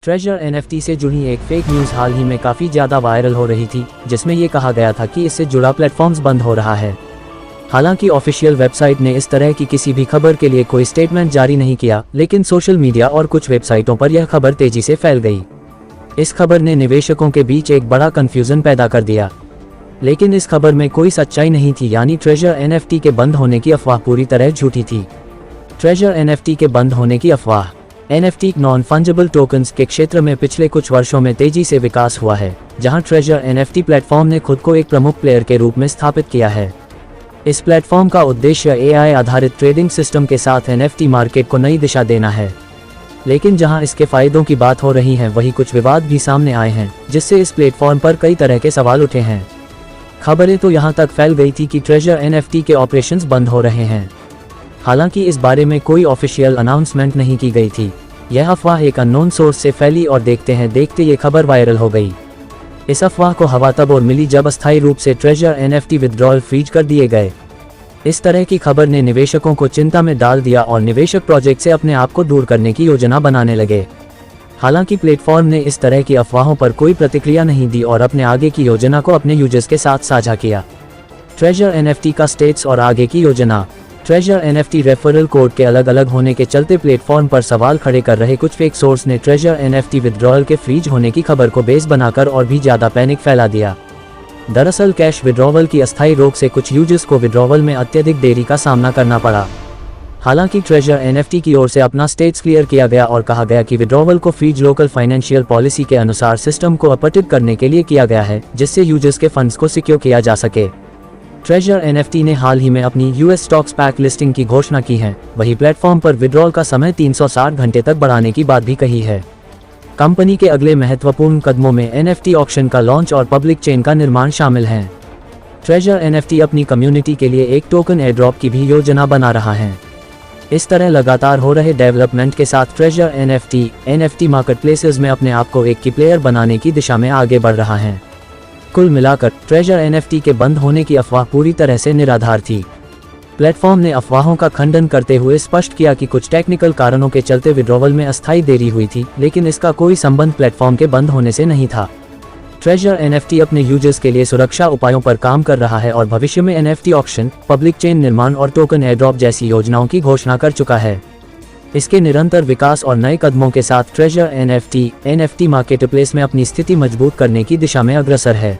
Treasure NFT से जुड़ी एक फेक न्यूज़ हाल ही में काफ़ी ज़्यादा वायरल हो रही थी, जिसमें ये कहा गया था कि इससे जुड़ा प्लेटफॉर्म्स बंद हो रहा है। हालांकि ऑफिशियल वेबसाइट ने इस तरह की किसी भी खबर के लिए कोई स्टेटमेंट जारी नहीं किया, लेकिन सोशल मीडिया और कुछ वेबसाइटों पर यह खबर तेजी से फैल गई। इस खबर ने निवेशकों के बीच एक बड़ा कन्फ्यूज़न पैदा कर दिया, लेकिन इस खबर में कोई सच्चाई नहीं थी, यानी ट्रेजर एनएफटी के बंद होने की अफवाह पूरी तरह झूठी थी। ट्रेजर एनएफटी के बंद होने की अफवाह। एनएफटी नॉन फंजिबल टोकन्स के क्षेत्र में पिछले कुछ वर्षों में तेजी से विकास हुआ है, जहां ट्रेजर एनएफटी प्लेटफॉर्म ने खुद को एक प्रमुख प्लेयर के रूप में स्थापित किया है। इस प्लेटफॉर्म का उद्देश्य एआई आधारित ट्रेडिंग सिस्टम के साथ एनएफटी मार्केट को नई दिशा देना है। लेकिन जहां इसके फायदों की बात हो रही है, वहीं कुछ विवाद भी सामने आए हैं, जिससे इस प्लेटफॉर्म पर कई तरह के सवाल उठे हैं। खबरें तो यहां तक फैल गई थी कि ट्रेजर एनएफटी के ऑपरेशंस बंद हो रहे हैं। हालांकि इस बारे में कोई ऑफिशियल अनाउंसमेंट नहीं की गई थी। यह अफवाह एक अननोन सोर्स से फैली और देखते ये खबर वायरल हो गई। इस अफवाह को हवा तब और मिली जब अस्थायी रूप से ट्रेजर एनएफटी विथड्रॉल फ्रीज कर दिए गए। इस तरह की खबर ने निवेशकों को चिंता में डाल दिया और निवेशक प्रोजेक्ट से अपने आप को दूर करने की योजना बनाने लगे। हालांकि प्लेटफॉर्म ने इस तरह की अफवाहों पर कोई प्रतिक्रिया नहीं दी और अपने आगे की योजना को अपने यूजर्स के साथ साझा किया। ट्रेजर एनएफटी का स्टेट्स और आगे की योजना। ट्रेजर एनएफटी रेफरल कोड के अलग अलग होने के चलते प्लेटफॉर्म पर सवाल खड़े कर रहे कुछ फेक सोर्स ने ट्रेजर एनएफटी विथड्रॉल के फ्रीज होने की खबर को बेस बनाकर और भी ज़्यादा पैनिक फैला दिया। दरअसल कैश विड्रॉवल की अस्थायी रोक से कुछ यूजर्स को विड्रॉवल में अत्यधिक देरी का सामना करना पड़ा। हालांकि ट्रेजर एनएफटी की ओर से अपना स्टेट्स क्लियर किया गया और कहा गया कि विड्रॉवल को फ्रीज लोकल फाइनेंशियल पॉलिसी के अनुसार सिस्टम को अपडेट करने के लिए किया गया है, जिससे यूजर्स के फंड्स को सिक्योर किया जा सके। ट्रेजर एनएफटी ने हाल ही में अपनी यूएस स्टॉक्स पैक लिस्टिंग की घोषणा की है। वही प्लेटफॉर्म पर विड्रॉल का समय 360 घंटे तक बढ़ाने की बात भी कही है। कंपनी के अगले महत्वपूर्ण कदमों में एनएफटी ऑक्शन का लॉन्च और पब्लिक चेन का निर्माण शामिल हैं। ट्रेजर एनएफटी अपनी कम्युनिटी के लिए एक टोकन एयरड्रॉप की भी योजना बना रहा है। इस तरह लगातार हो रहे डेवलपमेंट के साथ ट्रेजर एनएफटी मार्केटप्लेसेस में अपने आप को एक की प्लेयर बनाने की दिशा में आगे बढ़ रहा है। कुल मिलाकर ट्रेजर एनएफटी के बंद होने की अफवाह पूरी तरह से निराधार थी। प्लेटफॉर्म ने अफवाहों का खंडन करते हुए स्पष्ट किया कि कुछ टेक्निकल कारणों के चलते विड्रॉवल में अस्थायी देरी हुई थी, लेकिन इसका कोई संबंध प्लेटफॉर्म के बंद होने से नहीं था। ट्रेजर एनएफटी अपने यूजर्स के लिए सुरक्षा उपायों पर काम कर रहा है और भविष्य में एनएफटी ऑक्शन, पब्लिक चेन निर्माण और टोकन एयरड्रॉप जैसी योजनाओं की घोषणा कर चुका है। इसके निरंतर विकास और नए कदमों के साथ ट्रेजर एनएफटी मार्केटप्लेस में अपनी स्थिति मजबूत करने की दिशा में अग्रसर है।